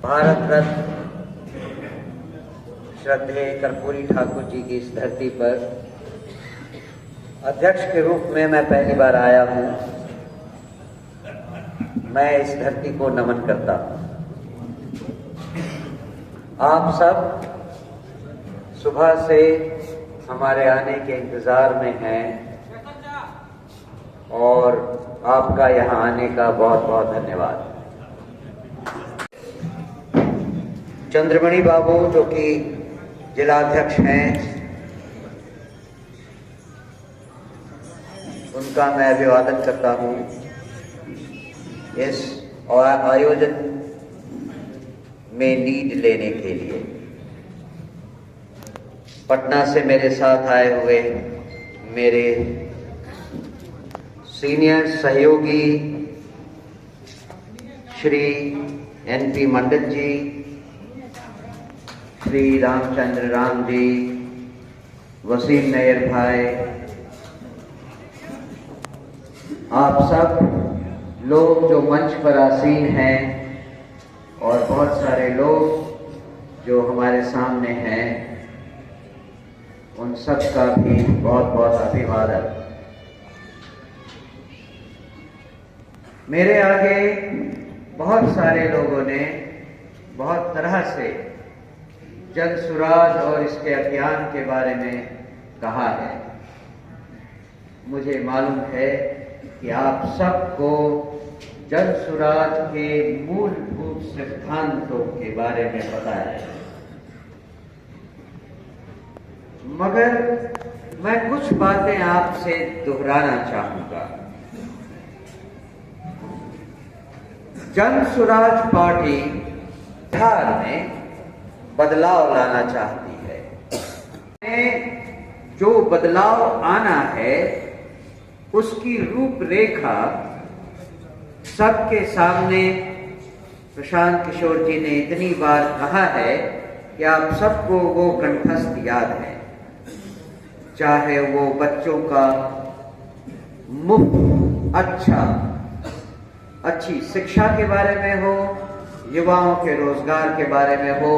भारत रत्न श्रद्धेय कर्पूरी ठाकुर जी की इस धरती पर अध्यक्ष के रूप में मैं पहली बार आया हूं। मैं इस धरती को नमन करता हूं। आप सब सुबह से हमारे आने के इंतजार में हैं और आपका यहाँ आने का बहुत बहुत धन्यवाद। चंद्रमणि बाबू जो कि जिलाध्यक्ष हैं, उनका मैं अभिवादन करता हूं इस आयोजन में लीड लेने के लिए। पटना से मेरे साथ आए हुए मेरे सीनियर सहयोगी श्री NP मंडल जी, श्री रामचंद्र राम जी, वसीम नैयर भाई, आप सब लोग जो मंच पर आसीन हैं और बहुत सारे लोग जो हमारे सामने हैं, उन सब का भी बहुत बहुत अभिवादन। मेरे आगे बहुत सारे लोगों ने बहुत तरह से जन सुराज और इसके अभियान के बारे में कहा है। मुझे मालूम है कि आप सबको जन सुराज के मूलभूत सिद्धांतों के बारे में पता है, मगर मैं कुछ बातें आपसे दोहराना चाहूंगा। जन सुराज पार्टी बिहार में बदलाव लाना चाहती है। जो बदलाव आना है उसकी रूपरेखा सबके सामने प्रशांत किशोर जी ने इतनी बार कहा है कि आप सबको वो कंठस्थ याद है। चाहे वो बच्चों का मुफ्त अच्छी शिक्षा के बारे में हो, युवाओं के रोजगार के बारे में हो,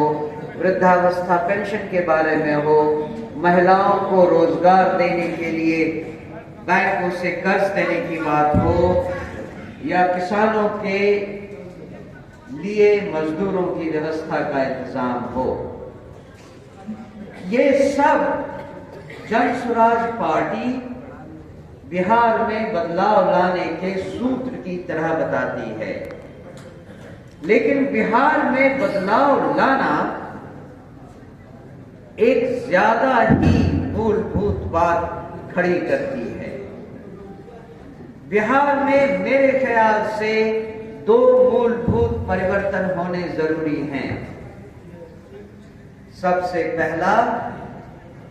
वृद्धावस्था पेंशन के बारे में हो, महिलाओं को रोजगार देने के लिए बैंकों से कर्ज देने की बात हो, या किसानों के लिए मजदूरों की व्यवस्था का इंतजाम हो। ये सब जन सुराज पार्टी बिहार में बदलाव लाने के सूत्र की तरह बताती है। लेकिन बिहार में बदलाव लाना एक ज्यादा ही मूलभूत बात खड़ी करती है। बिहार में मेरे ख्याल से दो मूलभूत परिवर्तन होने जरूरी हैं। सबसे पहला,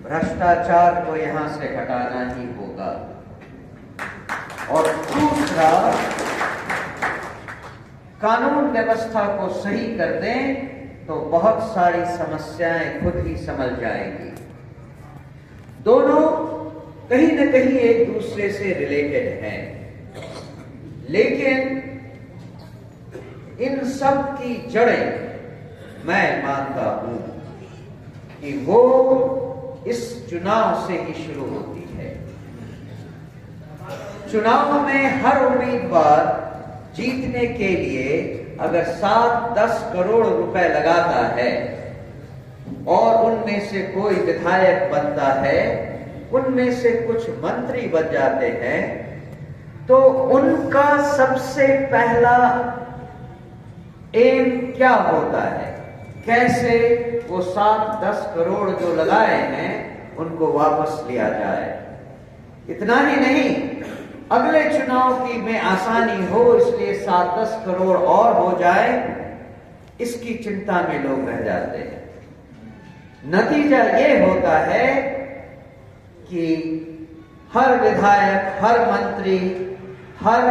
भ्रष्टाचार को यहां से हटाना ही होगा, और दूसरा, कानून व्यवस्था को सही कर दें तो बहुत सारी समस्याएं खुद ही संभल जाएंगी। दोनों कहीं न कहीं एक दूसरे से रिलेटेड हैं, लेकिन इन सब की जड़ें मैं मानता हूं कि वो इस चुनाव से ही शुरू होती है। चुनाव में हर उम्मीदवार जीतने के लिए अगर 7-10 करोड़ रुपए लगाता है और उनमें से कोई विधायक बनता है, उनमें से कुछ मंत्री बन जाते हैं, तो उनका सबसे पहला एम क्या होता है? कैसे वो 7-10 करोड़ जो लगाए हैं उनको वापस लिया जाए। इतना ही नहीं, अगले चुनाव की में आसानी हो इसलिए 7-10 करोड़ और हो जाए, इसकी चिंता में लोग रह जाते हैं। नतीजा ये होता है कि हर विधायक, हर मंत्री, हर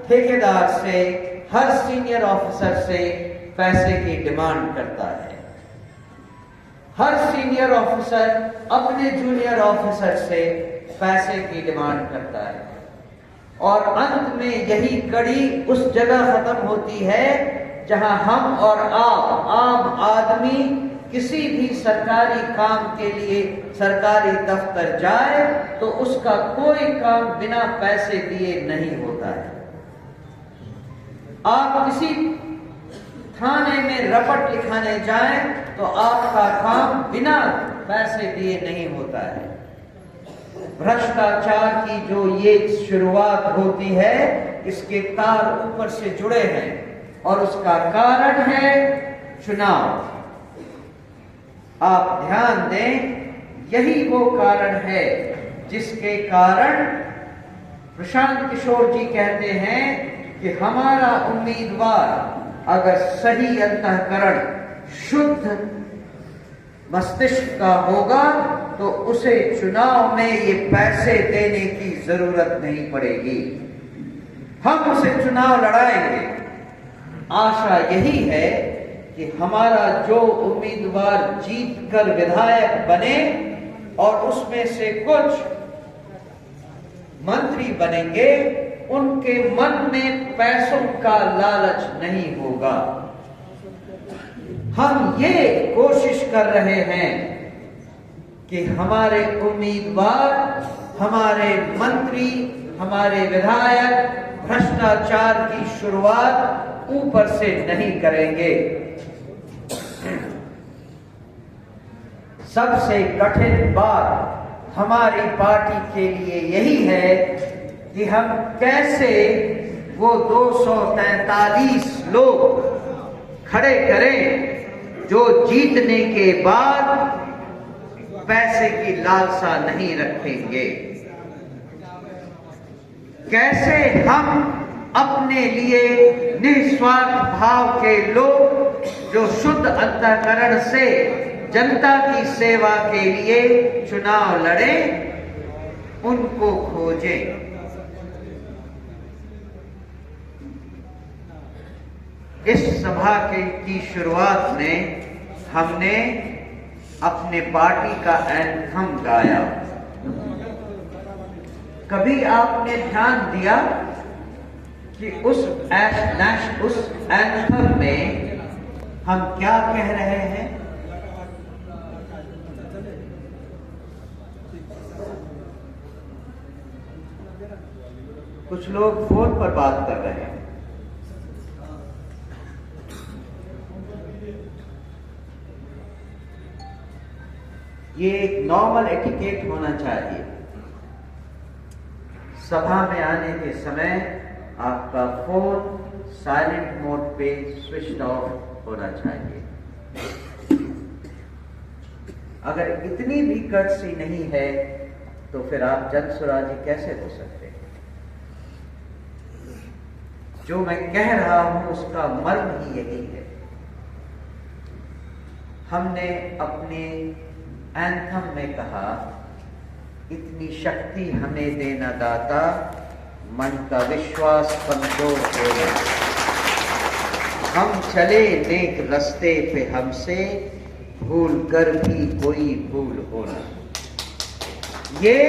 ठेकेदार से, हर सीनियर ऑफिसर से पैसे की डिमांड करता है। हर सीनियर ऑफिसर अपने जूनियर ऑफिसर से पैसे की डिमांड करता है, और अंत में यही कड़ी उस जगह खत्म होती है जहां हम और आप आम आदमी किसी भी सरकारी काम के लिए सरकारी दफ्तर जाए तो उसका कोई काम बिना पैसे दिए नहीं होता है। आप किसी थाने में रपट लिखाने जाएं तो आपका काम बिना पैसे दिए नहीं होता है। भ्रष्टाचार की जो ये शुरुआत होती है, इसके तार ऊपर से जुड़े हैं और उसका कारण है चुनाव। आप ध्यान दें, यही वो कारण है जिसके कारण प्रशांत किशोर जी कहते हैं कि हमारा उम्मीदवार अगर सही अंतःकरण, शुद्ध मस्तिष्क का होगा तो उसे चुनाव में ये पैसे देने की जरूरत नहीं पड़ेगी। हम उसे चुनाव लड़ाएंगे। आशा यही है कि हमारा जो उम्मीदवार जीतकर विधायक बने और उसमें से कुछ मंत्री बनेंगे, उनके मन में पैसों का लालच नहीं होगा। हम ये कोशिश कर रहे हैं कि हमारे उम्मीदवार, हमारे मंत्री, हमारे विधायक भ्रष्टाचार की शुरुआत ऊपर से नहीं करेंगे। सबसे कठिन बात हमारी पार्टी के लिए यही है कि हम कैसे वो 243 लोग खड़े करें जो जीतने के बाद पैसे की लालसा नहीं रखेंगे। कैसे हम अपने लिए निस्वार्थ भाव के लोग जो शुद्ध अंतःकरण से जनता की सेवा के लिए चुनाव लड़ें, उनको खोजें। इस सभा की शुरुआत में हमने अपने पार्टी का एंथम गाया। कभी आपने ध्यान दिया कि उस एंथम में हम क्या कह रहे हैं? कुछ लोग फोन पर बात कर रहे हैं। ये एक नॉर्मल एटिकेट होना चाहिए। सभा में आने के समय आपका फोन साइलेंट मोड पे स्विच ऑफ होना चाहिए। अगर इतनी भी कर्टसी नहीं है तो फिर आप जनसुराजी कैसे हो सकते हैं? जो मैं कह रहा हूं उसका मर्म ही यही है। हमने अपने एंथम में कहा, इतनी शक्ति हमें देना दाता, मन का विश्वास कमजोर होना। हम चले नेक रास्ते पे हमसे, भूल कर भी कोई भूल होना। ये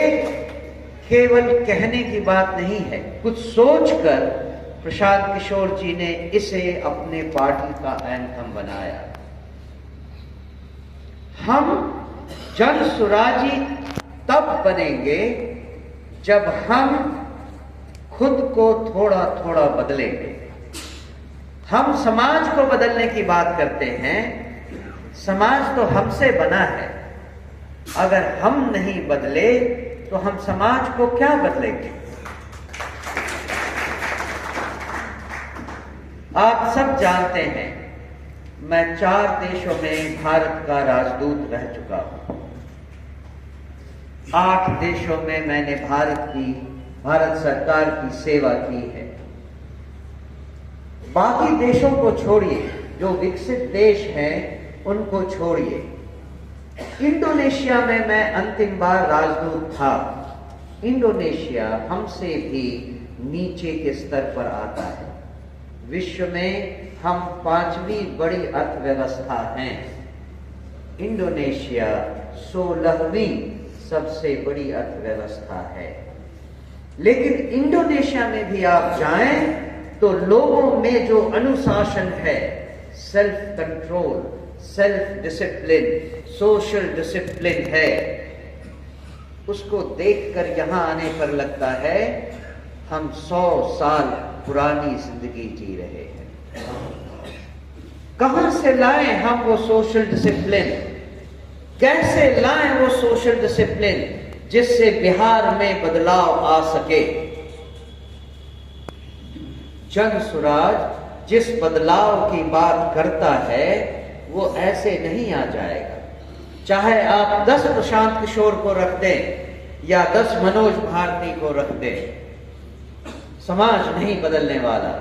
केवल कहने की बात नहीं है, कुछ सोचकर प्रशांत किशोर जी ने इसे अपने पार्टी का एंथम बनाया। हम जनसुराजी तब बनेंगे जब हम खुद को थोड़ा थोड़ा बदलेंगे। हम समाज को बदलने की बात करते हैं, समाज तो हमसे बना है। अगर हम नहीं बदले तो हम समाज को क्या बदलेंगे? आप सब जानते हैं, मैं 4 देशों में भारत का राजदूत रह चुका हूं। 8 देशों में मैंने भारत सरकार की सेवा की है। बाकी देशों को छोड़िए, जो विकसित देश हैं उनको छोड़िए। इंडोनेशिया में मैं अंतिम बार राजदूत था। इंडोनेशिया हमसे भी नीचे के स्तर पर आता है। विश्व में हम 5वीं बड़ी अर्थव्यवस्था हैं। इंडोनेशिया 16वीं सबसे बड़ी अर्थव्यवस्था है। लेकिन इंडोनेशिया में भी आप जाएं तो लोगों में जो अनुशासन है, self control, self discipline, social discipline है, उसको देखकर यहां आने पर लगता है हम 100 साल पुरानी जिंदगी जी रहे हैं। कहां से लाएं हम वो सोशल डिसिप्लिन? कैसे लाएं वो सोशल डिसिप्लिन जिससे बिहार में बदलाव आ सके? जन सुराज जिस बदलाव की बात करता है वो ऐसे नहीं आ जाएगा। चाहे आप 10 प्रशांत किशोर को रख दें या 10 मनोज भारती को रख दें, समाज नहीं बदलने वाला।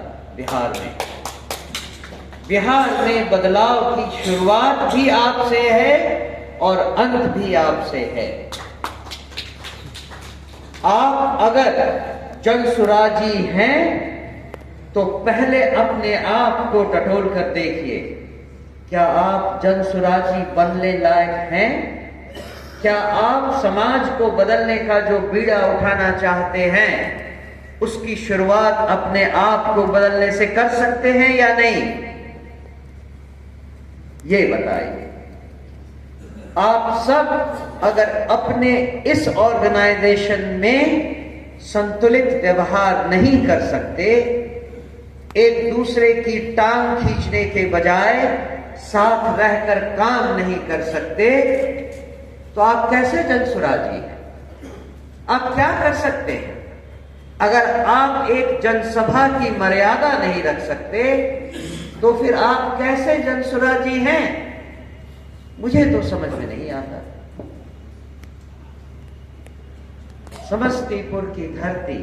बिहार में बदलाव की शुरुआत भी आपसे है और अंत भी आपसे है। आप अगर जनसुराजी हैं तो पहले अपने आप को टटोल कर देखिए, क्या आप जनसुराजी बनने लायक हैं? क्या आप समाज को बदलने का जो बीड़ा उठाना चाहते हैं उसकी शुरुआत अपने आप को बदलने से कर सकते हैं या नहीं? ये बताइए। आप सब अगर अपने इस ऑर्गेनाइजेशन में संतुलित व्यवहार नहीं कर सकते, एक दूसरे की टांग खींचने के बजाय साथ रहकर काम नहीं कर सकते, तो आप कैसे जनसुराजी हैं? आप क्या कर सकते हैं? अगर आप एक जनसभा की मर्यादा नहीं रख सकते तो फिर आप कैसे जनसुराजी हैं? मुझे तो समझ में नहीं आता। समस्तीपुर की धरती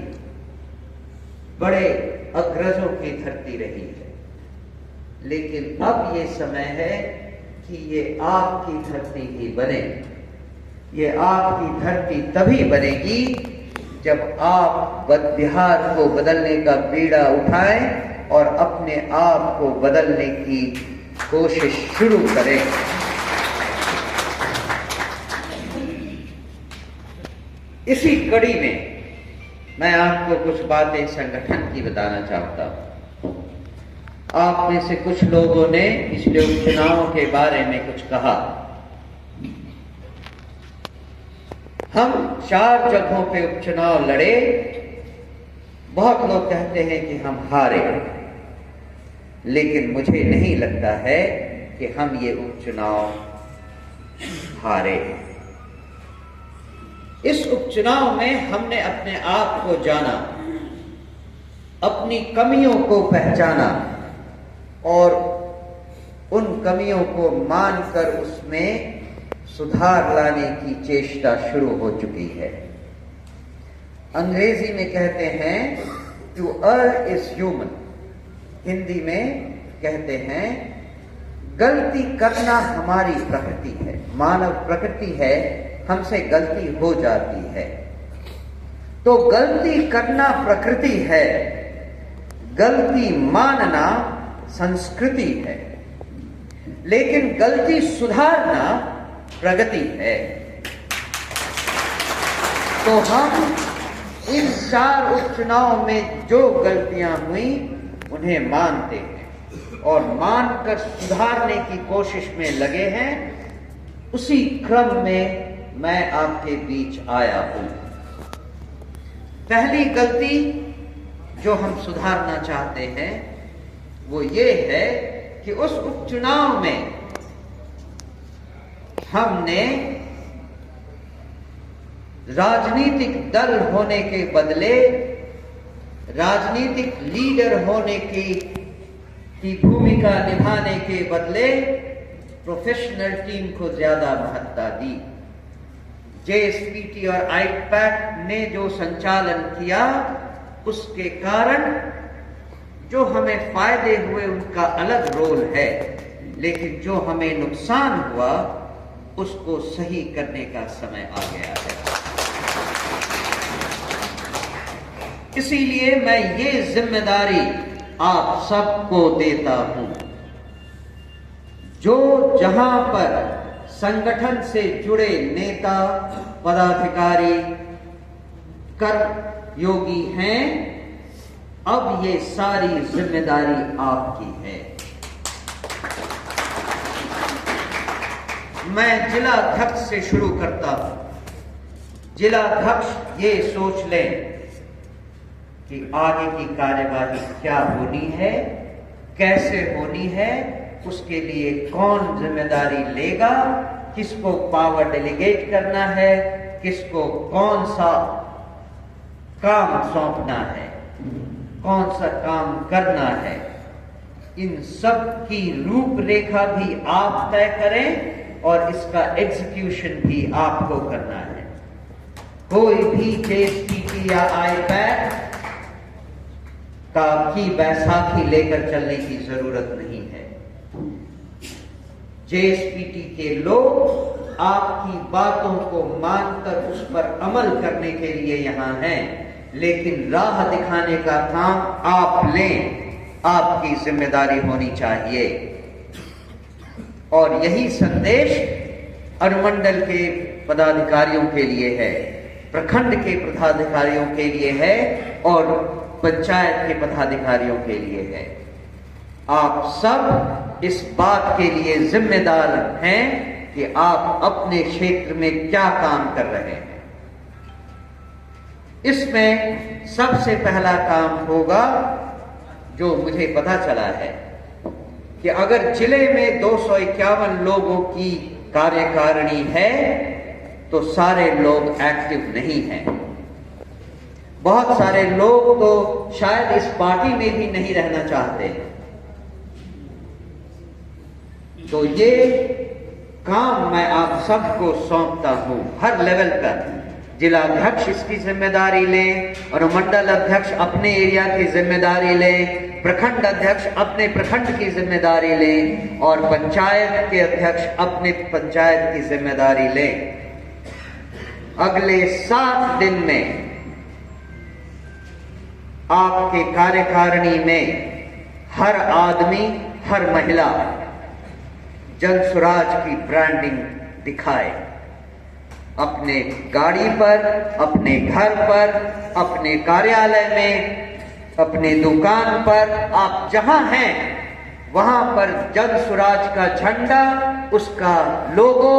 बड़े अग्रजों की धरती रही है, लेकिन अब ये समय है कि ये आपकी धरती ही बने। ये आपकी धरती तभी बनेगी जब आप बिहार को बदलने का बीड़ा उठाएं और अपने आप को बदलने की कोशिश शुरू करें। इसी कड़ी में मैं आपको कुछ बातें संगठन की बताना चाहता हूं। आप में से कुछ लोगों ने पिछले उपचुनावों के बारे में कुछ कहा। हम 4 जगहों पे उपचुनाव लड़े। बहुत लोग कहते हैं कि हम हारे, लेकिन मुझे नहीं लगता है कि हम ये उपचुनाव हारे। इस उपचुनाव में हमने अपने आप को जाना, अपनी कमियों को पहचाना और उन कमियों को मानकर उसमें सुधार लाने की चेष्टा शुरू हो चुकी है। अंग्रेजी में कहते हैं to err is human, Hindi में कहते हैं गलती करना हमारी प्रकृति है, मानव प्रकृति है, हमसे गलती हो जाती है। तो गलती करना प्रकृति है, गलती मानना संस्कृति है, लेकिन गलती सुधारना प्रगति है। तो हम इन 4 उपचुनाव में जो गलतियां हुई उन्हें मानते हैं और मानकर सुधारने की कोशिश में लगे हैं। उसी क्रम में मैं आपके बीच आया हूं। पहली गलती जो हम सुधारना चाहते हैं वो ये है कि उस उपचुनाव में हमने राजनीतिक दल होने के बदले राजनीतिक लीडर होने की भूमिका निभाने के बदले प्रोफेशनल टीम को ज्यादा महत्ता दी। जेएसपीटी और आईपैक ने जो संचालन किया उसके कारण जो हमें फायदे हुए उनका अलग रोल है, लेकिन जो हमें नुकसान हुआ उसको सही करने का समय आ गया है। इसीलिए मैं ये जिम्मेदारी आप सबको देता हूं। जो जहां पर संगठन से जुड़े नेता, पदाधिकारी, कर्मयोगी हैं, अब ये सारी जिम्मेदारी आपकी है। मैं जिला अध्यक्ष से शुरू करता हूं। जिला अध्यक्ष ये सोच लें कि आगे की कार्यवाही क्या होनी है, कैसे होनी है, उसके लिए कौन जिम्मेदारी लेगा, किसको पावर डेलीगेट करना है, किसको कौन सा काम सौंपना है, कौन सा काम करना है, इन सब की रूपरेखा भी आप तय करें और इसका एग्जीक्यूशन भी आपको करना है। कोई भी जेएसपीटी या आईपैक की बैसाखी लेकर चलने की जरूरत नहीं है। जेएसपीटी के लोग आपकी बातों को मानकर उस पर अमल करने के लिए यहां हैं, लेकिन राह दिखाने का काम आप लें, आपकी जिम्मेदारी होनी चाहिए। और यही संदेश अनुमंडल के पदाधिकारियों के लिए है, प्रखंड के पदाधिकारियों के लिए है और पंचायत के पदाधिकारियों के लिए है। आप सब इस बात के लिए जिम्मेदार हैं कि आप अपने क्षेत्र में क्या काम कर रहे हैं। इसमें सबसे पहला काम होगा, जो मुझे पता चला है, कि अगर जिले में 251 लोगों की कार्यकारिणी है तो सारे लोग एक्टिव नहीं हैं। बहुत सारे लोग तो शायद इस पार्टी में भी नहीं रहना चाहते। तो ये काम मैं आप सबको सौंपता हूं, हर लेवल पर। जिला अध्यक्ष इसकी जिम्मेदारी ले, अनुमंडल अध्यक्ष अपने एरिया की जिम्मेदारी ले, प्रखंड अध्यक्ष अपने प्रखंड की जिम्मेदारी ले और पंचायत के अध्यक्ष अपने पंचायत की जिम्मेदारी ले। अगले 7 दिन में आपके कार्यकारिणी में हर आदमी, हर महिला जन स्वराज की ब्रांडिंग दिखाए। अपने गाड़ी पर, अपने घर पर, अपने कार्यालय में, अपने दुकान पर, आप जहां हैं वहां पर जन स्वराज का झंडा, उसका लोगो,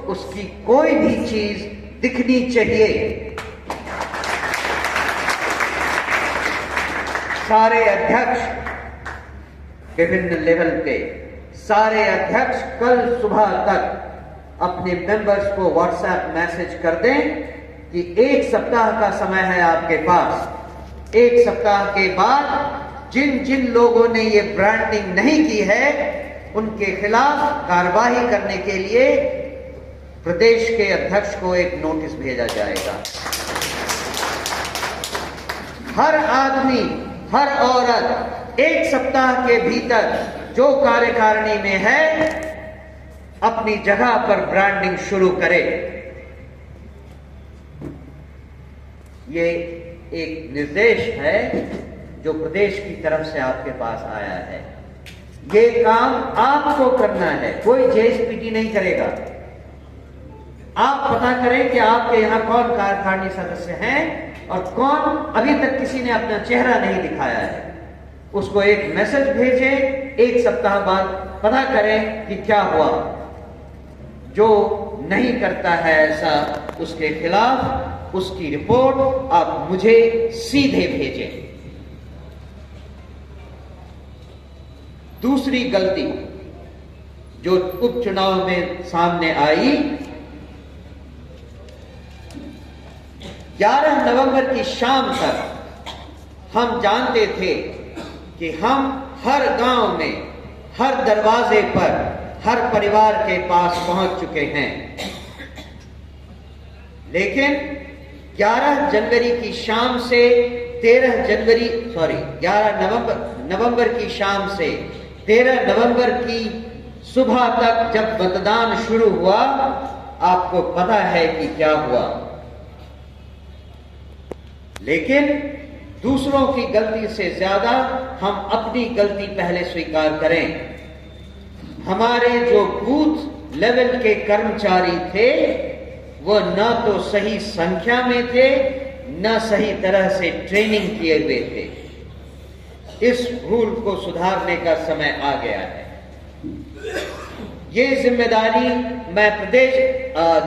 उसकी कोई भी चीज दिखनी चाहिए। सारे अध्यक्ष विभिन्न लेवल पे, सारे अध्यक्ष कल सुबह तक अपने मेंबर्स को व्हाट्सएप मैसेज कर दें कि 1 सप्ताह का समय है आपके पास। 1 सप्ताह के बाद जिन जिन लोगों ने ये ब्रांडिंग नहीं की है उनके खिलाफ कार्रवाई करने के लिए प्रदेश के अध्यक्ष को एक नोटिस भेजा जाएगा। हर आदमी, हर औरत 1 सप्ताह के भीतर जो कार्यकारिणी में है अपनी जगह पर ब्रांडिंग शुरू करे। ये एक निर्देश है जो प्रदेश की तरफ से आपके पास आया है। ये काम आपको करना है, कोई जेएसपीटी नहीं करेगा। आप पता करें कि आपके यहां कौन कार्यकारिणी सदस्य हैं और कौन अभी तक किसी ने अपना चेहरा नहीं दिखाया है। उसको एक मैसेज भेजें, 1 सप्ताह बाद पता करें कि क्या हुआ। जो नहीं करता है ऐसा, उसके खिलाफ उसकी रिपोर्ट आप मुझे सीधे भेजें। दूसरी गलती जो उपचुनाव में सामने आई, 11 नवंबर की शाम तक हम जानते थे कि हम हर गांव में, हर दरवाजे पर, हर परिवार के पास पहुंच चुके हैं। लेकिन 11 जनवरी की शाम से 11 नवंबर की शाम से 13 नवंबर की सुबह तक जब मतदान शुरू हुआ, आपको पता है कि क्या हुआ। लेकिन दूसरों की गलती से ज्यादा हम अपनी गलती पहले स्वीकार करें। हमारे जो बूथ लेवल के कर्मचारी थे वो न तो सही संख्या में थे, न सही तरह से ट्रेनिंग किए हुए थे। इस भूल को सुधारने का समय आ गया है। ये जिम्मेदारी मैं प्रदेश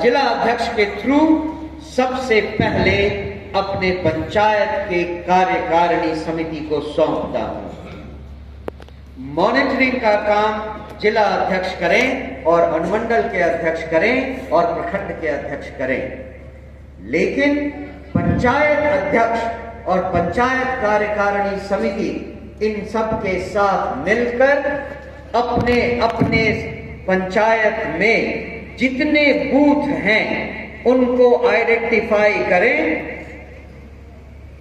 जिला अध्यक्ष के थ्रू सबसे पहले अपने पंचायत के कार्यकारिणी समिति को सौंपता हूं। मॉनिटरिंग का काम जिला अध्यक्ष करें और अनुमंडल के अध्यक्ष करें और प्रखंड के अध्यक्ष करें, लेकिन पंचायत अध्यक्ष और पंचायत कार्यकारिणी समिति इन सब के साथ मिलकर अपने अपने पंचायत में जितने बूथ हैं उनको आइडेंटिफाई करें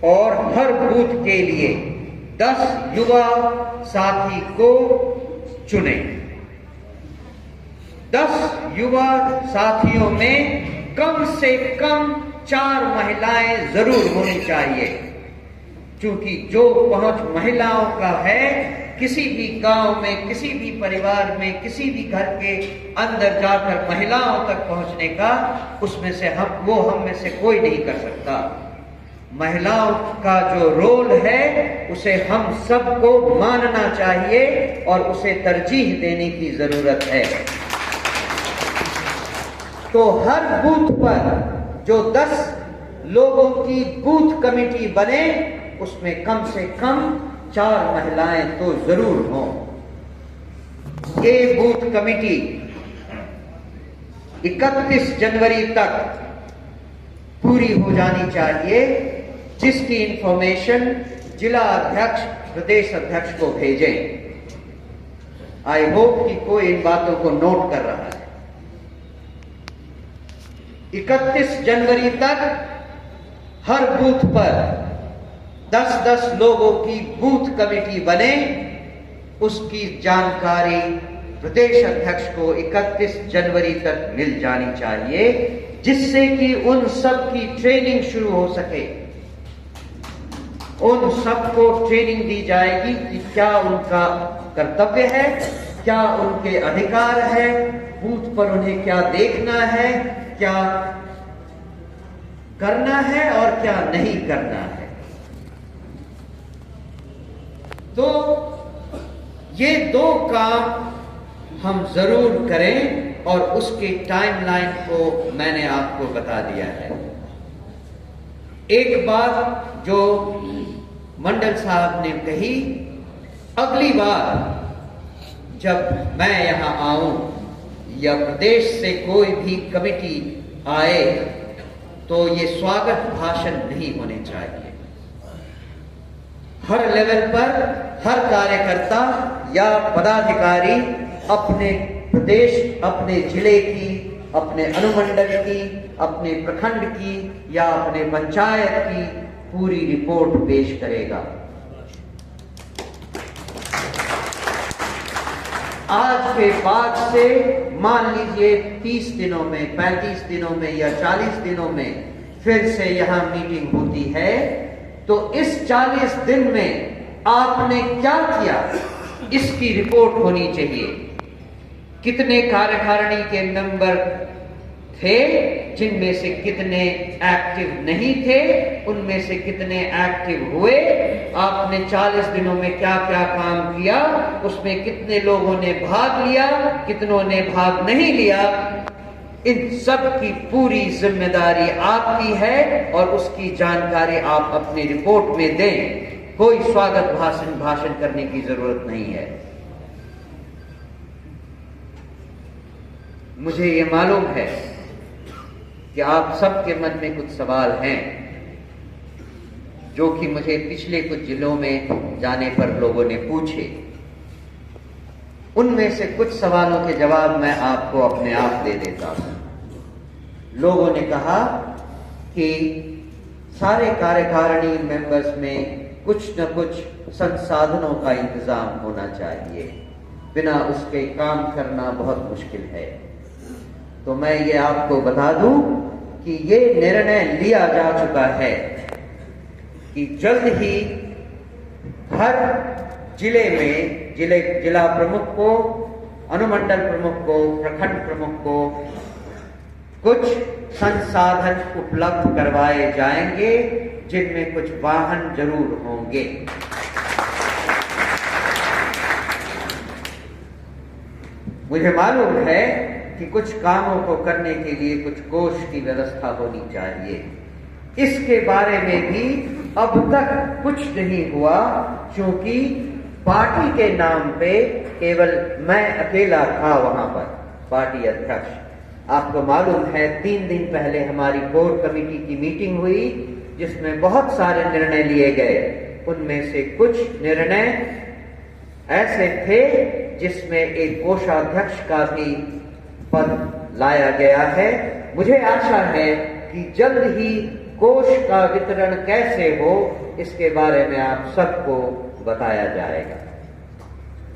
और हर बूथ के लिए 10 युवा साथी को चुनें। 10 युवा साथियों में कम से कम 4 महिलाएं जरूर होनी चाहिए, क्योंकि जो पहुंच महिलाओं का है, किसी भी गांव में, किसी भी परिवार में, किसी भी घर के अंदर जाकर महिलाओं तक पहुंचने का, उसमें से हम में से कोई नहीं कर सकता। महिलाओं का जो रोल है उसे हम सबको मानना चाहिए और उसे तरजीह देने की जरूरत है। तो हर बूथ पर जो 10 लोगों की बूथ कमेटी बने, उसमें कम से कम 4 महिलाएं तो जरूर हों। ये बूथ कमेटी 31 जनवरी तक पूरी हो जानी चाहिए, जिसकी इंफॉर्मेशन जिला अध्यक्ष प्रदेश अध्यक्ष को भेजें। आई होप कि कोई इन बातों को नोट कर रहा है। 31 जनवरी तक हर बूथ पर 10-10 लोगों की बूथ कमेटी बने, उसकी जानकारी प्रदेश अध्यक्ष को 31 जनवरी तक मिल जानी चाहिए, जिससे कि उन सब की ट्रेनिंग शुरू हो सके। उन सबको ट्रेनिंग दी जाएगी कि क्या उनका कर्तव्य है, क्या उनके अधिकार है, बूथ पर उन्हें क्या देखना है, क्या करना है और क्या नहीं करना है। तो ये 2 काम हम जरूर करें और उसके टाइमलाइन को मैंने आपको बता दिया है। एक बात जो मंडल साहब ने कही, अगली बार जब मैं यहां आऊं या प्रदेश से कोई भी कमेटी आए तो ये स्वागत भाषण नहीं होने चाहिए। हर लेवल पर हर कार्यकर्ता या पदाधिकारी अपने प्रदेश, अपने जिले की, अपने अनुमंडल की, अपने प्रखंड की या अपने पंचायत की पूरी रिपोर्ट पेश करेगा। आज के बाद से मान लीजिए 30 दिनों में, 35 दिनों में या 40 दिनों में फिर से यहां मीटिंग होती है, तो इस 40 दिन में आपने क्या किया इसकी रिपोर्ट होनी चाहिए। कितने कार्यकारिणी के मेंबर थे, जिनमें से कितने एक्टिव नहीं थे, उनमें से कितने एक्टिव हुए, आपने 40 दिनों में क्या क्या काम किया, उसमें कितने लोगों ने भाग लिया, कितनों ने भाग नहीं लिया, इन सब की पूरी जिम्मेदारी आपकी है और उसकी जानकारी आप अपनी रिपोर्ट में दें। कोई स्वागत भाषण करने की जरूरत नहीं है। मुझे ये मालूम है कि आप सबके मन में कुछ सवाल हैं, जो कि मुझे पिछले कुछ जिलों में जाने पर लोगों ने पूछे। उनमें से कुछ सवालों के जवाब मैं आपको अपने आप दे देता हूं। लोगों ने कहा कि सारे कार्यकारिणी मेंबर्स में कुछ न कुछ संसाधनों का इंतजाम होना चाहिए, बिना उसके काम करना बहुत मुश्किल है। तो मैं ये आपको बता दूं कि ये निर्णय लिया जा चुका है कि जल्द ही हर जिले में जिला प्रमुख को, अनुमंडल प्रमुख को, प्रखंड प्रमुख को कुछ संसाधन उपलब्ध करवाए जाएंगे, जिनमें कुछ वाहन जरूर होंगे। मुझे मालूम है कि कुछ कामों को करने के लिए कुछ कोष की व्यवस्था होनी चाहिए। इसके बारे में भी अब तक कुछ नहीं हुआ, क्योंकि पार्टी के नाम पे केवल मैं अकेला था वहां पर, पार्टी अध्यक्ष। आपको मालूम है 3 दिन पहले हमारी कोर कमेटी की मीटिंग हुई, जिसमें बहुत सारे निर्णय लिए गए। उनमें से कुछ निर्णय ऐसे थे जिसमें एक कोषाध्यक्ष का भी पद लाया गया है। मुझे आशा है कि जल्द ही कोष का वितरण कैसे हो, इसके बारे में आप सबको बताया जाएगा।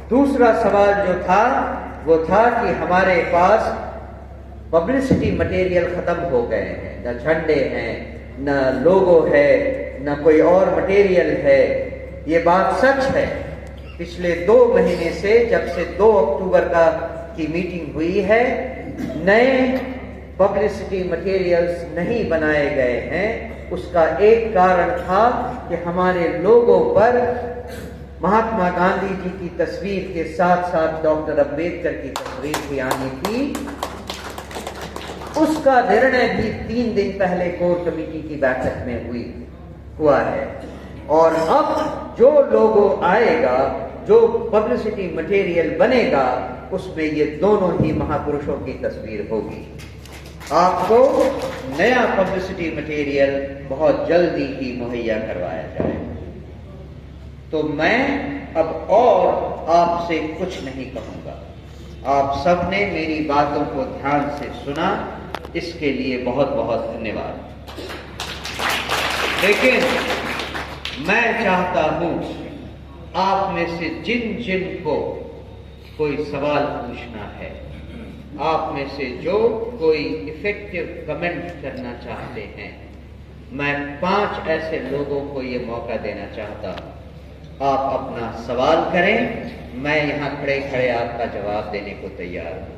दूसरा सवाल जो था वो था कि हमारे पास पब्लिसिटी मटेरियल खत्म हो गए हैं, न झंडे हैं, न लोगो है, न कोई और मटेरियल है। ये बात सच है। पिछले 2 महीने से, जब से 2 अक्टूबर की मीटिंग हुई है, नए पब्लिसिटी मटेरियल्स नहीं बनाए गए हैं। उसका एक कारण था कि हमारे लोगों पर महात्मा गांधी जी की तस्वीर के साथ साथ डॉक्टर अंबेडकर की तस्वीर भी आनी थी। उसका निर्णय भी 3 दिन पहले कोर कमेटी की बैठक में हुआ है। और अब जो लोगो आएगा, जो पब्लिसिटी मटेरियल बनेगा, उसमें ये दोनों ही महापुरुषों की तस्वीर होगी। आपको नया पब्लिसिटी मटेरियल बहुत जल्दी ही मुहैया करवाया जाएगा। तो मैं अब और आपसे कुछ नहीं कहूंगा। आप सबने मेरी बातों को ध्यान से सुना, इसके लिए बहुत बहुत धन्यवाद। लेकिन मैं चाहता हूं आप में से जिन जिन को कोई सवाल पूछना है, आप में से जो कोई इफेक्टिव कमेंट करना चाहते हैं, मैं 5 ऐसे लोगों को ये मौका देना चाहता हूं। आप अपना सवाल करें, मैं यहां खड़े खड़े आपका जवाब देने को तैयार हूं।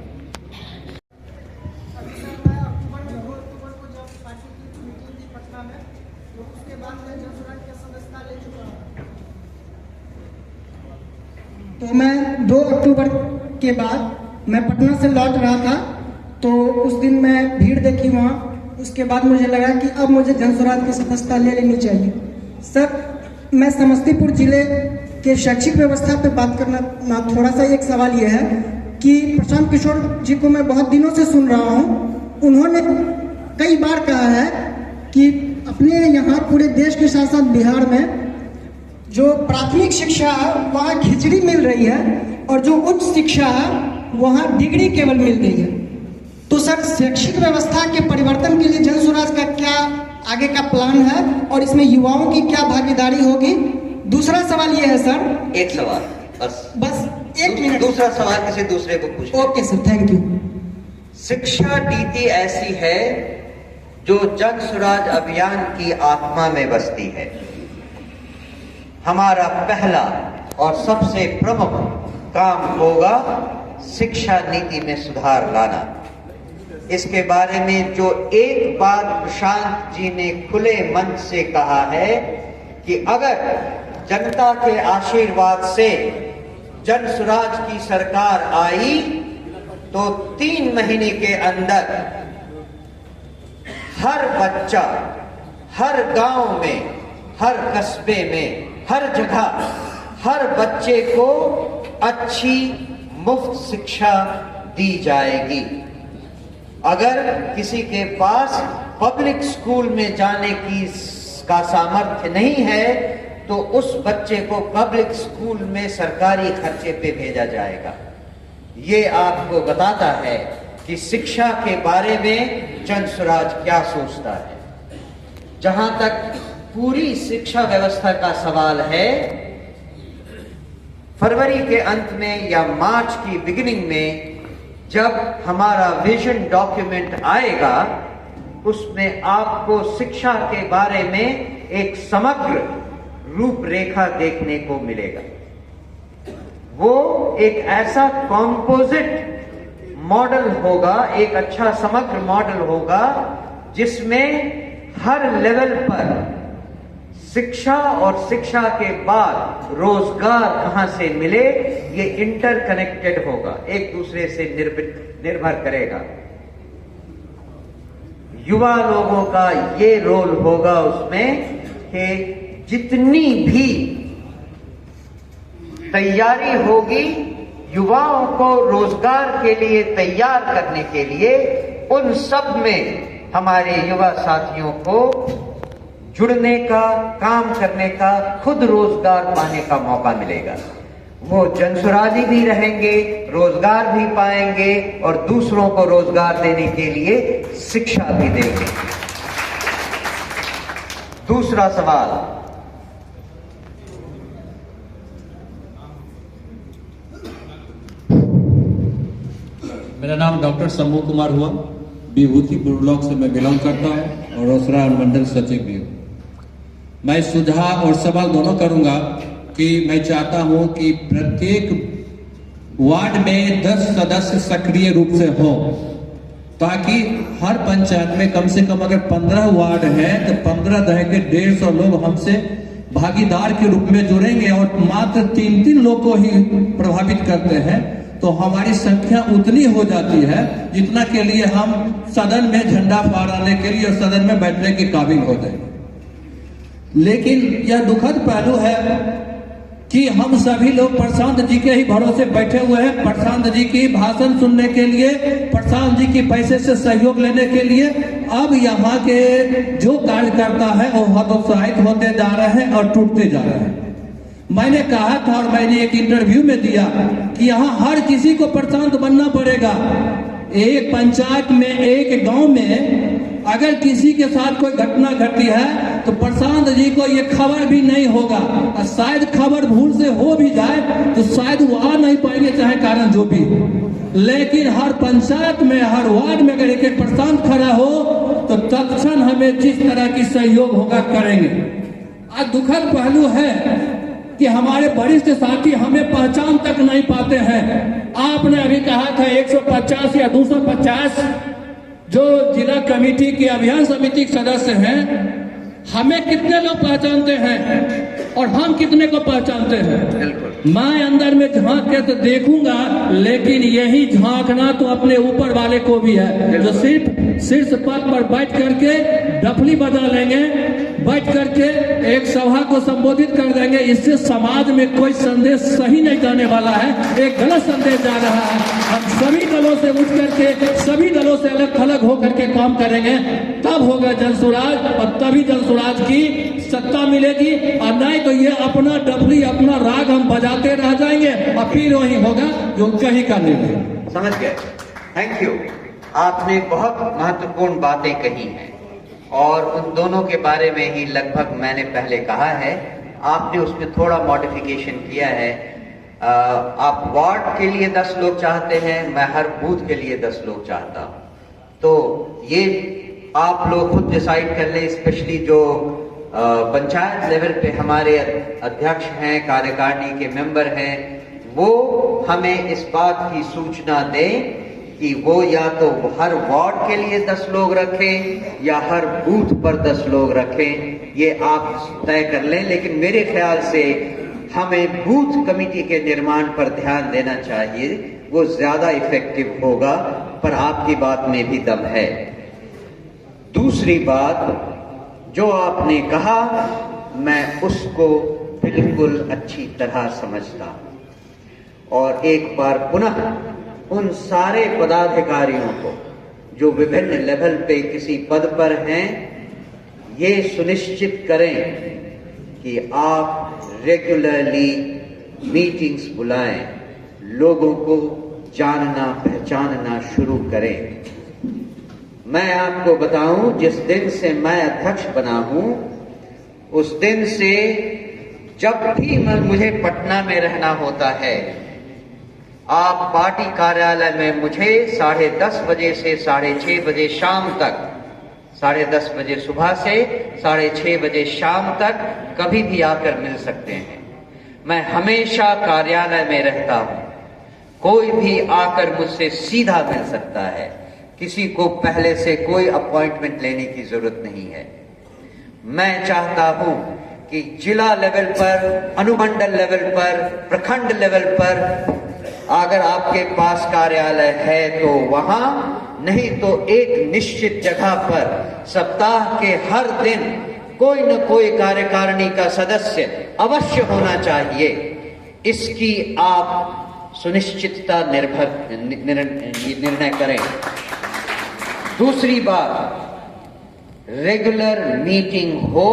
तो मैं 2 अक्टूबर के बाद मैं पटना से लौट रहा था, तो उस दिन मैं भीड़ देखी वहाँ। उसके बाद मुझे लगा कि अब मुझे जन स्वराज की सदस्यता ले लेनी चाहिए। सर, मैं समस्तीपुर जिले के शैक्षिक व्यवस्था पे बात करना, थोड़ा सा एक सवाल ये है कि प्रशांत किशोर जी को मैं बहुत दिनों से सुन रहा हूँ। उन्होंने कई बार कहा है कि अपने यहाँ पूरे देश के साथ साथ बिहार में जो प्राथमिक शिक्षा है वहाँ खिचड़ी मिल रही है, और जो उच्च शिक्षा है वहाँ डिग्री केवल मिल रही है। तो सर, शैक्षिक व्यवस्था के परिवर्तन के लिए जन स्वराज का क्या आगे का प्लान है, और इसमें युवाओं की क्या भागीदारी होगी? दूसरा सवाल ये है सर। एक सवाल बस 1 मिनट। दूसरा सवाल किसी दूसरे को पूछें। Okay sir, thank you. शिक्षा नीति ऐसी है जो जन स्वराज अभियान की आत्मा में बसती है। हमारा पहला और सबसे प्रमुख काम होगा शिक्षा नीति में सुधार लाना। इसके बारे में जो एक बात प्रशांत जी ने खुले मन से कहा है कि अगर जनता के आशीर्वाद से जन स्वराज की सरकार आई तो 3 महीने के अंदर हर बच्चा, हर गांव में, हर कस्बे में, हर जगह हर बच्चे को अच्छी मुफ्त शिक्षा दी जाएगी। अगर किसी के पास पब्लिक स्कूल में जाने का सामर्थ्य नहीं है तो उस बच्चे को पब्लिक स्कूल में सरकारी खर्चे पे भेजा जाएगा। ये आपको बताता है कि शिक्षा के बारे में जन स्वराज क्या सोचता है। जहां तक पूरी शिक्षा व्यवस्था का सवाल है, फरवरी के अंत में या मार्च की बिगिनिंग में जब हमारा विजन डॉक्यूमेंट आएगा, उसमें आपको शिक्षा के बारे में एक समग्र रूपरेखा देखने को मिलेगा। वो एक ऐसा कॉम्पोजिट मॉडल होगा, एक अच्छा समग्र मॉडल होगा जिसमें हर लेवल पर शिक्षा और शिक्षा के बाद रोजगार कहां से मिले, ये इंटरकनेक्टेड होगा, एक दूसरे से निर्भर करेगा। युवा लोगों का ये रोल होगा उसमें कि जितनी भी तैयारी होगी युवाओं को रोजगार के लिए तैयार करने के लिए, उन सब में हमारे युवा साथियों को जुड़ने का, काम करने का, खुद रोजगार पाने का मौका मिलेगा। वो जनसुराजी भी रहेंगे, रोजगार भी पाएंगे और दूसरों को रोजगार देने के लिए शिक्षा भी देंगे। दूसरा सवाल, मेरा नाम डॉक्टर शंभू कुमार हुआ, विभूतिपुर ब्लॉक से मैं बिलोंग करता हूँ और रोसड़ा मंडल सचिव भी हूँ। मैं सुझाव और सवाल दोनों करूंगा कि मैं चाहता हूं कि प्रत्येक वार्ड में 10 सदस्य सक्रिय रूप से हो, ताकि हर पंचायत में कम से कम अगर 15 वार्ड है तो 15 दह के 150 लोग हमसे भागीदार के रूप में जुड़ेंगे और मात्र 3-3 लोग को ही प्रभावित करते हैं, तो हमारी संख्या उतनी हो जाती है जितना के लिए हम सदन में झंडा फहराने के लिए और सदन में बैठने के काबिल हो जाए। लेकिन यह दुखद पहलू है कि हम सभी लोग प्रशांत जी के ही भरोसे बैठे हुए हैं, प्रशांत जी की भाषण सुनने के लिए, प्रशांत जी की पैसे से सहयोग लेने के लिए। अब यहाँ के जो कार्यकर्ता है वो हतोत्साहित होते जा रहे हैं और टूटते जा रहे हैं। मैंने कहा था और मैंने एक इंटरव्यू में दिया कि यहाँ हर किसी को प्रशांत बनना पड़ेगा। एक पंचायत में, एक गांव में अगर किसी के साथ कोई घटना घटी है तो प्रशांत जी को ये खबर भी नहीं होगा, और शायद खबर भूल से हो भी जाए तो शायद वो आ नहीं पाएंगे, चाहे कारण जो भी। लेकिन हर पंचायत में, हर वार्ड में अगर एक प्रशांत खड़ा हो तो तत्क्षण हमें जिस तरह की सहयोग होगा करेंगे। आज दुखद पहलू है कि हमारे वरिष्ठ साथी हमें पहचान तक नहीं पाते हैं। आपने अभी कहा था 150 या 250 जो जिला कमेटी के अभियान समिति के सदस्य हैं, हमें कितने लोग पहचानते हैं और हम कितने को पहचानते हैं? मैं अंदर में झांक के तो देखूंगा, लेकिन यही झांकना तो अपने ऊपर वाले को भी है, जो सिर्फ शीर्ष पद पर बैठ करके डफली बजा लेंगे, बैठ करके एक सभा को संबोधित कर देंगे। इससे समाज में कोई संदेश सही नहीं जाने वाला है, एक गलत संदेश जा रहा है। हम सभी दलों से उठ करके, सभी दलों से अलग थलग होकर के काम करेंगे, तब होगा जनसुराज, और तभी जनसुराज की सत्ता मिलेगी। और नहीं तो ये अपना डफली, अपना राग हम बजाते रह जाएंगे और फिर वही होगा जो कहीं का निर्णय। समझ गए, थैंक यू। आपने बहुत महत्वपूर्ण बातें कही हैं और उन दोनों के बारे में ही लगभग मैंने पहले कहा है। आपने उसमें थोड़ा मॉडिफिकेशन किया है। आप वार्ड के लिए 10 लोग चाहते हैं, मैं हर बूथ के लिए 10 लोग चाहता हूं। तो ये आप लोग खुद डिसाइड कर लें, स्पेशली जो पंचायत लेवल पे हमारे अध्यक्ष हैं, कार्यकारिणी के मेंबर हैं, वो हमें इस बात की सूचना दें कि वो या तो हर वार्ड के लिए 10 लोग रखें या हर बूथ पर 10 लोग रखें। ये आप तय कर लें, लेकिन मेरे ख्याल से हमें बूथ कमेटी के निर्माण पर ध्यान देना चाहिए, वो ज्यादा इफेक्टिव होगा। पर आपकी बात में भी दम है। दूसरी बात जो आपने कहा, मैं उसको बिल्कुल अच्छी तरह समझता हूं और एक बार पुनः उन सारे पदाधिकारियों को जो विभिन्न लेवल पे किसी पद पर हैं, ये सुनिश्चित करें कि आप रेगुलरली मीटिंग्स बुलाएं, लोगों को जानना पहचानना शुरू करें। मैं आपको बताऊं, जिस दिन से मैं अध्यक्ष बना हूं, उस दिन से जब भी मुझे पटना में रहना होता है, आप पार्टी कार्यालय में मुझे 10:30 बजे से 6:30 बजे शाम तक, 10:30 बजे सुबह से 6:30 बजे शाम तक कभी भी आकर मिल सकते हैं। मैं हमेशा कार्यालय में रहता हूं, कोई भी आकर मुझसे सीधा मिल सकता है, किसी को पहले से कोई अपॉइंटमेंट लेने की जरूरत नहीं है। मैं चाहता हूं कि जिला लेवल पर, अनुमंडल लेवल पर, प्रखंड लेवल पर अगर आपके पास कार्यालय है तो वहां, नहीं तो एक निश्चित जगह पर सप्ताह के हर दिन कोई न कोई कार्यकारिणी का सदस्य अवश्य होना चाहिए। इसकी आप सुनिश्चितता निर्णय करें। दूसरी बात, रेगुलर मीटिंग हो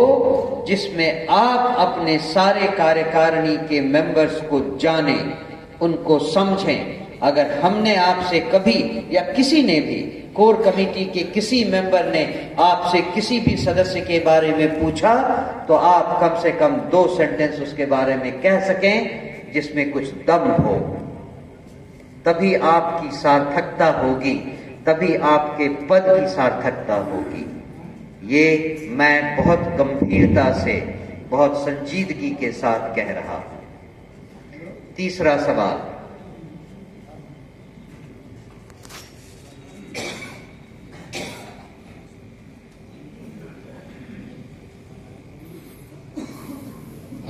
जिसमें आप अपने सारे कार्यकारिणी के मेंबर्स को जानें, उनको समझें। अगर हमने आपसे कभी या किसी ने भी, कोर कमेटी के किसी मेंबर ने आपसे किसी भी सदस्य के बारे में पूछा, तो आप कम से कम 2 सेंटेंस उसके बारे में कह सकें जिसमें कुछ दम हो। तभी आपकी सार्थकता होगी, तभी आपके पद की सार्थकता होगी। ये मैं बहुत गंभीरता से, बहुत संजीदगी के साथ कह रहा हूं। तीसरा सवाल,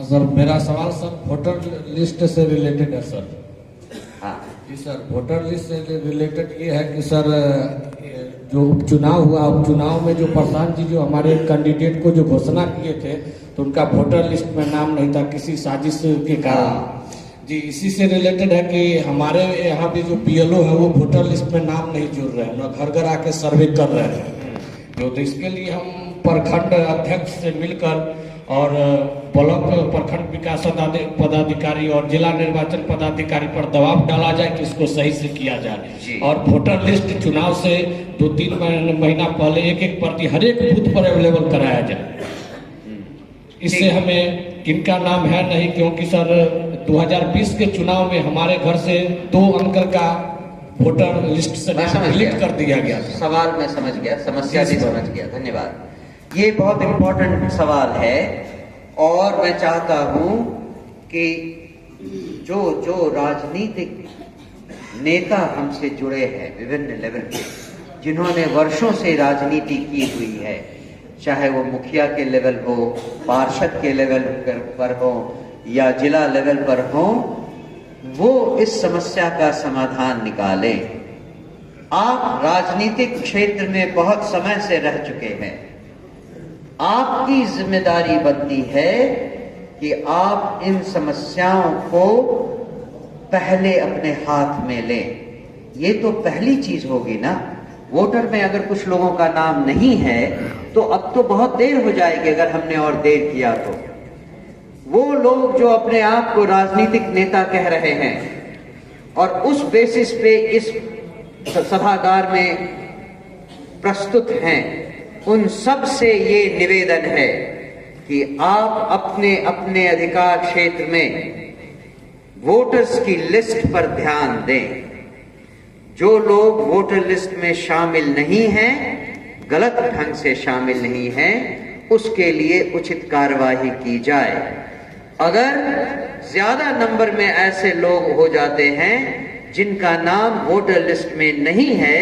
सर मेरा सवाल सर वोटर लिस्ट से रिलेटेड है सर। हाँ जी सर, वोटर लिस्ट से रिलेटेड ये है कि सर जो उपचुनाव हुआ, उपचुनाव में जो प्रधान जी जो हमारे कैंडिडेट को जो घोषणा किए थे, तो उनका वोटर लिस्ट में नाम नहीं था किसी साजिश के कारण। जी, इसी से रिलेटेड है कि हमारे यहाँ भी जो PLO है वो वोटर लिस्ट में नाम नहीं जुड़ रहे हैं, घर घर आके सर्वे कर रहे हैं। तो इसके लिए हम प्रखंड अध्यक्ष से मिलकर और ब्लॉक प्रखंड विकास पदाधिकारी और जिला निर्वाचन पदाधिकारी पर दबाव डाला जाए कि इसको सही से किया जाए, और वोटर लिस्ट चुनाव से 2-3 महीना पहले एक प्रति हर एक बूथ पर अवेलेबल कराया जाए। इससे हमें किनका नाम है नहीं, क्योंकि सर 2020 के चुनाव में हमारे घर से 2 अंकल का वोटर लिस्ट से डिलीट कर दिया गया। सवाल मैं समझ गया, समस्या भी समझ गया, धन्यवाद। ये बहुत इम्पोर्टेंट सवाल है और मैं चाहता हूं कि जो राजनीतिक नेता हमसे जुड़े हैं विभिन्न लेवल के, जिन्होंने वर्षों से राजनीति की हुई है, चाहे वो मुखिया के लेवल हो, पार्षद के लेवल पर हो या जिला लेवल पर हो, वो इस समस्या का समाधान निकालें। आप राजनीतिक क्षेत्र में बहुत समय से रह चुके हैं, आपकी जिम्मेदारी बनती है कि आप इन समस्याओं को पहले अपने हाथ में लें। ये तो पहली चीज होगी ना। वोटर में अगर कुछ लोगों का नाम नहीं है तो अब तो बहुत देर हो जाएगी अगर हमने और देर किया तो। वो लोग जो अपने आप को राजनीतिक नेता कह रहे हैं और उस बेसिस पे इस सभागार में प्रस्तुत हैं, उन सब से ये निवेदन है कि आप अपने अपने अधिकार क्षेत्र में वोटर्स की लिस्ट पर ध्यान दें। जो लोग वोटर लिस्ट में शामिल नहीं हैं, गलत ढंग से शामिल नहीं हैं, उसके लिए उचित कार्यवाही की जाए। अगर ज्यादा नंबर में ऐसे लोग हो जाते हैं जिनका नाम वोटर लिस्ट में नहीं है,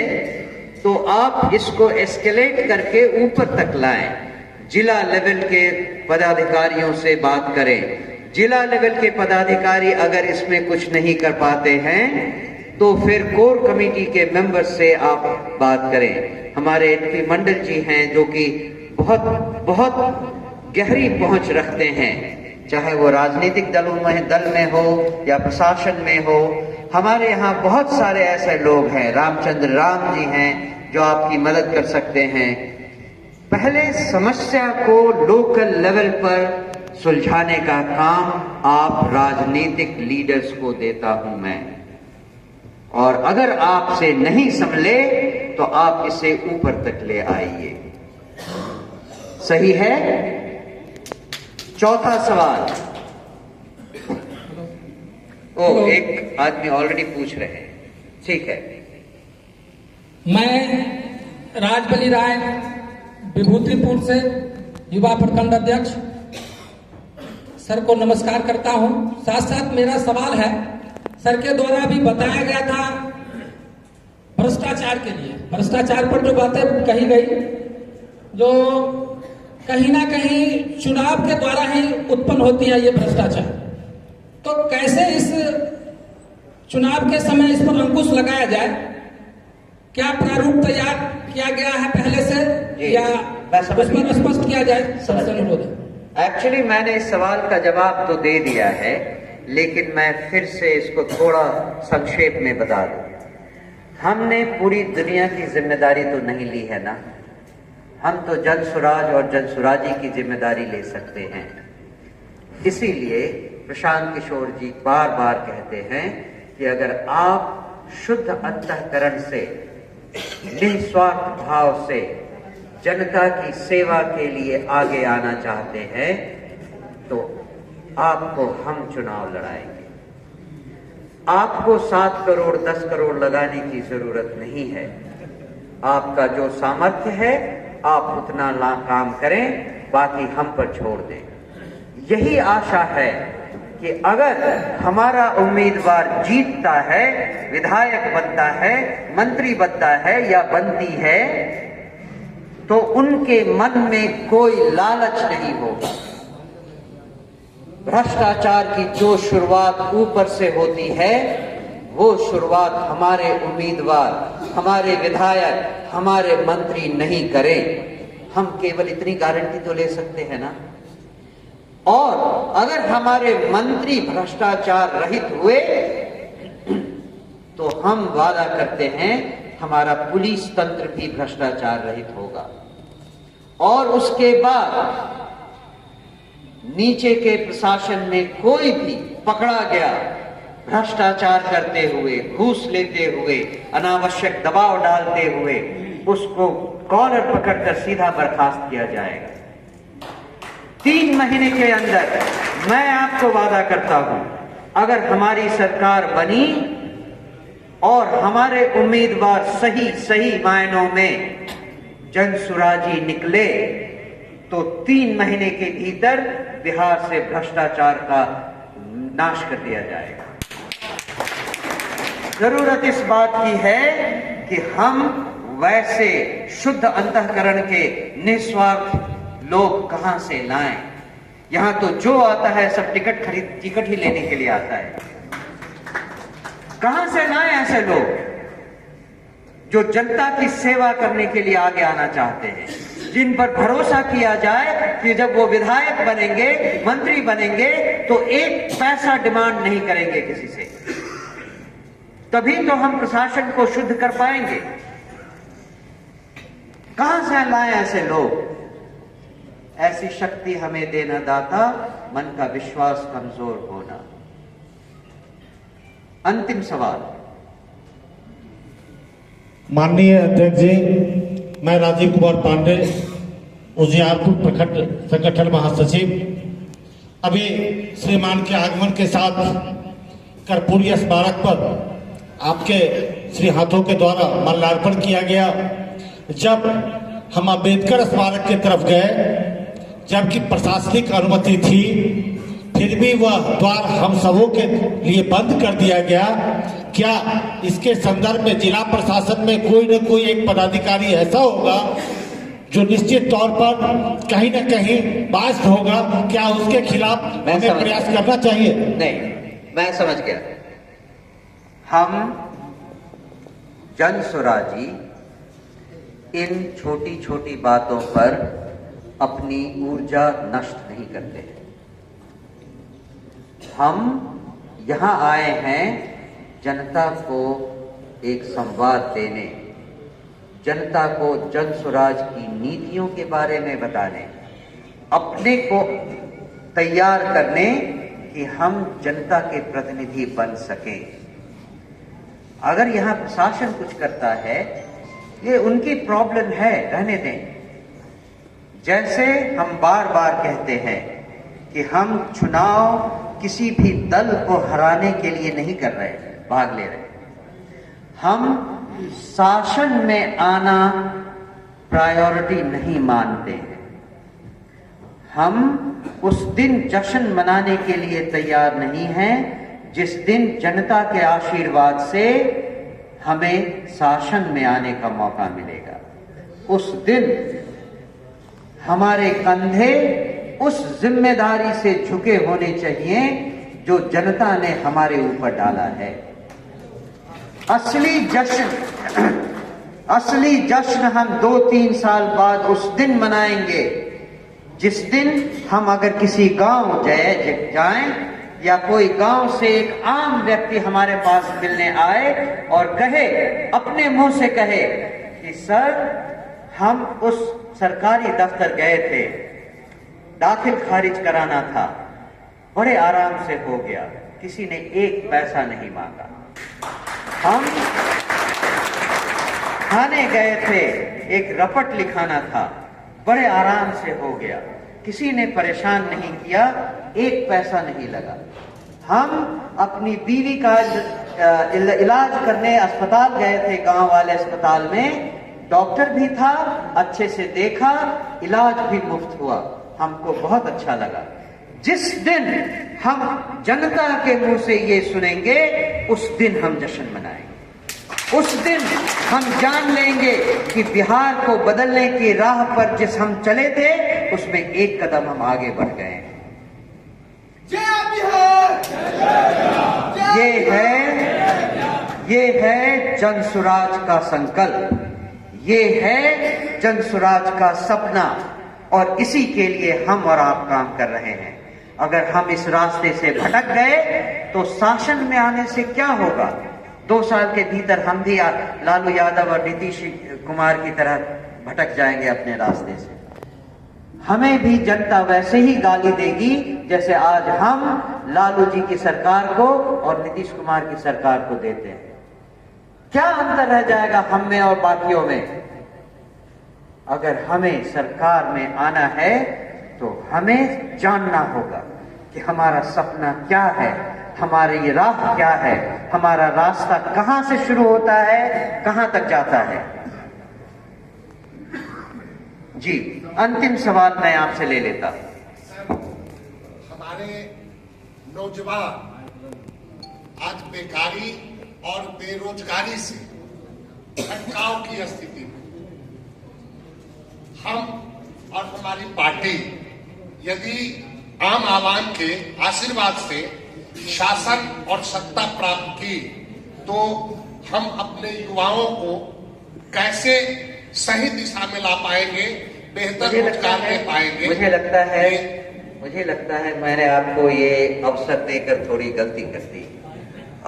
तो आप इसको एस्केलेट करके ऊपर तक लाएं। जिला लेवल के पदाधिकारियों से बात करें। जिला लेवल के पदाधिकारी अगर इसमें कुछ नहीं कर पाते हैं तो फिर कोर कमेटी के मेंबर से आप बात करें। हमारे एमपी मंडल जी हैं जो कि बहुत बहुत गहरी पहुंच रखते हैं, चाहे वो राजनीतिक दल में हो या प्रशासन में हो। हमारे यहाँ बहुत सारे ऐसे लोग हैं, रामचंद्र राम जी हैं जो आपकी मदद कर सकते हैं। पहले समस्या को लोकल लेवल पर सुलझाने का काम आप राजनीतिक लीडर्स को देता हूं मैं, और अगर आपसे नहीं संभले तो आप इसे ऊपर तक ले आइए। सही है? चौथा सवाल। एक आदमी ऑलरेडी पूछ रहे हैं, ठीक है। मैं राजबली राय विभूतिपुर से युवा प्रखंड अध्यक्ष सर को नमस्कार करता हूं। साथ साथ मेरा सवाल है, सर के द्वारा भी बताया गया था भ्रष्टाचार के लिए, भ्रष्टाचार पर जो बातें कही गई, जो कहीं ना कहीं चुनाव के द्वारा ही उत्पन्न होती है ये भ्रष्टाचार। तो कैसे इस चुनाव के समय इस पर अंकुश लगाया जाए? क्या प्रारूप तैयार किया गया है पहले से या उस पर स्पष्ट किया जाए? सबसे अनुरोध है। एक्चुअली मैंने इस सवाल का जवाब तो दे दिया है, लेकिन मैं फिर से इसको थोड़ा संक्षेप में बता दूं। हमने पूरी दुनिया की जिम्मेदारी तो नहीं ली है ना, हम तो जन सुराज और जन सुराजी की जिम्मेदारी ले सकते हैं। इसीलिए प्रशांत किशोर जी बार बार कहते हैं कि अगर आप शुद्ध अंतःकरण से, निस्वार्थ भाव से जनता की सेवा के लिए आगे आना चाहते हैं तो आपको हम चुनाव लड़ाएंगे। आपको 7 करोड़ 10 करोड़ लगाने की जरूरत नहीं है। आपका जो सामर्थ्य है आप उतना काम करें, बाकी हम पर छोड़ दें। यही आशा है कि अगर हमारा उम्मीदवार जीतता है, विधायक बनता है, मंत्री बनता है या बनती है, तो उनके मन में कोई लालच नहीं होगा। भ्रष्टाचार की जो शुरुआत ऊपर से होती है वो शुरुआत हमारे उम्मीदवार, हमारे विधायक, हमारे मंत्री नहीं करें। हम केवल इतनी गारंटी तो ले सकते हैं ना। और अगर हमारे मंत्री भ्रष्टाचार रहित हुए तो हम वादा करते हैं हमारा पुलिस तंत्र भी भ्रष्टाचार रहित होगा। और उसके बाद नीचे के प्रशासन में कोई भी पकड़ा गया भ्रष्टाचार करते हुए, घूस लेते हुए, अनावश्यक दबाव डालते हुए, उसको कॉलर पकड़कर सीधा बर्खास्त किया जाएगा। 3 महीने के अंदर मैं आपको वादा करता हूं, अगर हमारी सरकार बनी और हमारे उम्मीदवार सही मायनों में जनसुराजी निकले तो 3 महीने के भीतर बिहार से भ्रष्टाचार का नाश कर दिया जाएगा। जरूरत इस बात की है कि हम वैसे शुद्ध अंतःकरण के निस्वार्थ लोग कहां से लाएं। यहां तो जो आता है सब टिकट ही लेने के लिए आता है। कहां से लाएं ऐसे लोग जो जनता की सेवा करने के लिए आगे आना चाहते हैं, जिन पर भरोसा किया जाए कि जब वो विधायक बनेंगे, मंत्री बनेंगे तो 1 पैसा डिमांड नहीं करेंगे किसी से। तभी तो हम प्रशासन को शुद्ध कर पाएंगे। कहां से लाएं ऐसे लोग? ऐसी शक्ति हमें देना दाता, मन का विश्वास कमजोर होना। अंतिम सवाल। माननीय अध्यक्ष जी, मैं राजीव कुमार पांडे, उजियारपुर प्रखंड संगठन महासचिव। अभी श्रीमान के आगमन के साथ कर्पूरी स्मारक पर आपके श्री हाथों के द्वारा माल्यार्पण किया गया। जब हम अम्बेडकर स्मारक की तरफ गए, जबकि प्रशासनिक अनुमति थी, फिर भी वह द्वार हम सबों के लिए बंद कर दिया गया। क्या इसके संदर्भ में जिला प्रशासन में कोई न कोई एक पदाधिकारी ऐसा होगा जो निश्चित तौर पर कहीं न कहीं बाधित होगा? क्या उसके खिलाफ हमें प्रयास करना चाहिए? नहीं, मैं समझ गया। हम जनसुराजी इन छोटी छोटी बातों पर अपनी ऊर्जा नष्ट नहीं करते हैं। हम यहां आए हैं जनता को एक संवाद देने, जनता को जनसुराज की नीतियों के बारे में बताने, अपने को तैयार करने कि हम जनता के प्रतिनिधि बन सकें। अगर यहां प्रशासन कुछ करता है, ये उनकी प्रॉब्लम है, रहने दें। जैसे हम बार बार कहते हैं कि हम चुनाव किसी भी दल को हराने के लिए नहीं कर रहे, भाग ले रहे। हम शासन में आना प्रायोरिटी नहीं मानते हैं। हम उस दिन जश्न मनाने के लिए तैयार नहीं हैं जिस दिन जनता के आशीर्वाद से हमें शासन में आने का मौका मिलेगा। उस दिन हमारे कंधे उस जिम्मेदारी से झुके होने चाहिए जो जनता ने हमारे ऊपर डाला है। असली जश्न हम 2-3 साल बाद उस दिन मनाएंगे जिस दिन हम अगर किसी गांव जाएं या कोई गांव से एक आम व्यक्ति हमारे पास मिलने आए और कहे, अपने मुंह से कहे कि सर हम उस सरकारी दफ्तर गए थे, दाखिल खारिज कराना था, बड़े आराम से हो गया, किसी ने 1 पैसा नहीं मांगा। हम थाने गए थे, एक रपट लिखाना था, बड़े आराम से हो गया, किसी ने परेशान नहीं किया, 1 पैसा नहीं लगा। हम अपनी बीवी का इलाज करने अस्पताल गए थे, गांव वाले अस्पताल में, डॉक्टर भी था, अच्छे से देखा, इलाज भी मुफ्त हुआ, हमको बहुत अच्छा लगा। जिस दिन हम जनता के मुंह से ये सुनेंगे, उस दिन हम जश्न मनाएंगे। उस दिन हम जान लेंगे कि बिहार को बदलने की राह पर जिस हम चले थे, उसमें 1 कदम हम आगे बढ़ गए हैं। ये है जन सुराज का संकल्प, ये है जन सुराज का सपना, और इसी के लिए हम और आप काम कर रहे हैं। अगर हम इस रास्ते से भटक गए तो शासन में आने से क्या होगा? 2 साल के भीतर हम भी लालू यादव और नीतीश कुमार की तरह भटक जाएंगे अपने रास्ते से। हमें भी जनता वैसे ही गाली देगी जैसे आज हम लालू जी की सरकार को और नीतीश कुमार की सरकार को देते हैं। क्या अंतर रह जाएगा हम में और बाकियों में? अगर हमें सरकार में आना है तो हमें जानना होगा कि हमारा सपना क्या है, हमारी राह क्या है, हमारा रास्ता कहां से शुरू होता है, कहां तक जाता है। जी, अंतिम सवाल मैं आपसे ले लेता। हमारे नौजवान आज बेकारी और बेरोजगारी से भटकाव की स्थिति में, हम और हमारी पार्टी यदि आम आवाम के आशीर्वाद से शासन और सत्ता प्राप्त की तो हम अपने युवाओं को कैसे सही दिशा में ला पाएंगे, बेहतर रोजगार दे पाएंगे। मुझे लगता है मैंने आपको ये अवसर देकर थोड़ी गलती कर दी।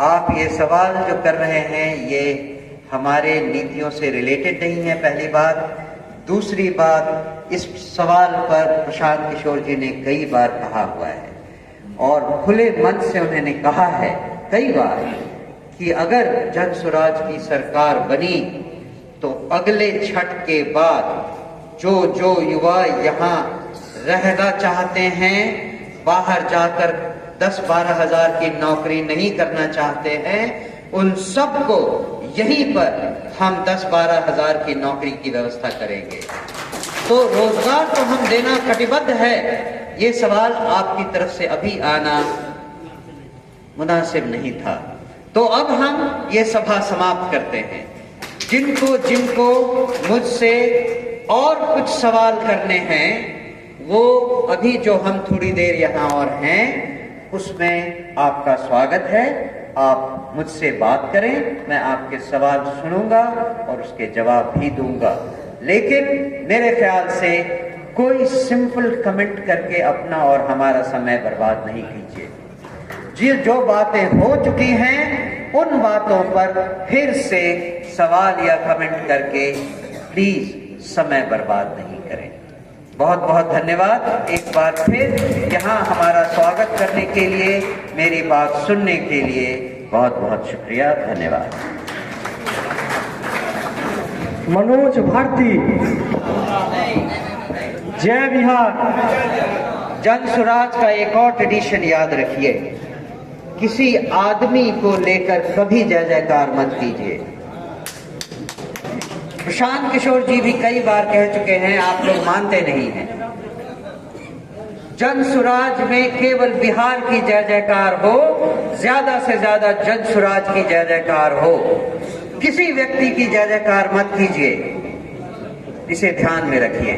आप ये सवाल जो कर रहे हैं ये हमारे नीतियों से रिलेटेड नहीं है, पहली बात। दूसरी बात, इस सवाल पर प्रशांत किशोर जी ने कई बार कहा हुआ है और खुले मन से उन्होंने कहा है कई बार कि अगर जन स्वराज की सरकार बनी तो अगले छठ के बाद जो युवा यहाँ रहना चाहते हैं, बाहर जाकर 10-12 हजार की नौकरी नहीं करना चाहते हैं, उन सबको यहीं पर हम 10-12 हजार की नौकरी की व्यवस्था करेंगे। तो रोजगार तो हम देना कटिबद्ध है। ये सवाल आपकी तरफ से अभी आना मुनासिब नहीं था। तो अब हम ये सभा समाप्त करते हैं। जिनको मुझसे और कुछ सवाल करने हैं वो अभी जो हम थोड़ी देर यहाँ और हैं उसमें आपका स्वागत है। आप मुझसे बात करें, मैं आपके सवाल सुनूंगा और उसके जवाब भी दूंगा। लेकिन मेरे ख्याल से कोई सिंपल कमेंट करके अपना और हमारा समय बर्बाद नहीं कीजिए। जी, जो बातें हो चुकी हैं उन बातों पर फिर से सवाल या कमेंट करके प्लीज समय बर्बाद नहीं करें। बहुत बहुत धन्यवाद। एक बार फिर यहाँ हमारा स्वागत करने के लिए, मेरी बात सुनने के लिए बहुत बहुत शुक्रिया, धन्यवाद। मनोज भारती, जय बिहार। जन स्वराज का एक और ट्रेडिशन याद रखिए, किसी आदमी को लेकर कभी जय जयकार मत कीजिए। प्रशांत किशोर जी भी कई बार कह चुके हैं, आप लोग मानते नहीं हैं। जन स्वराज में केवल बिहार की जय जयकार हो, ज्यादा से ज्यादा जन स्वराज की जय जयकार हो, किसी व्यक्ति की जय जयकार मत कीजिए। इसे ध्यान में रखिए।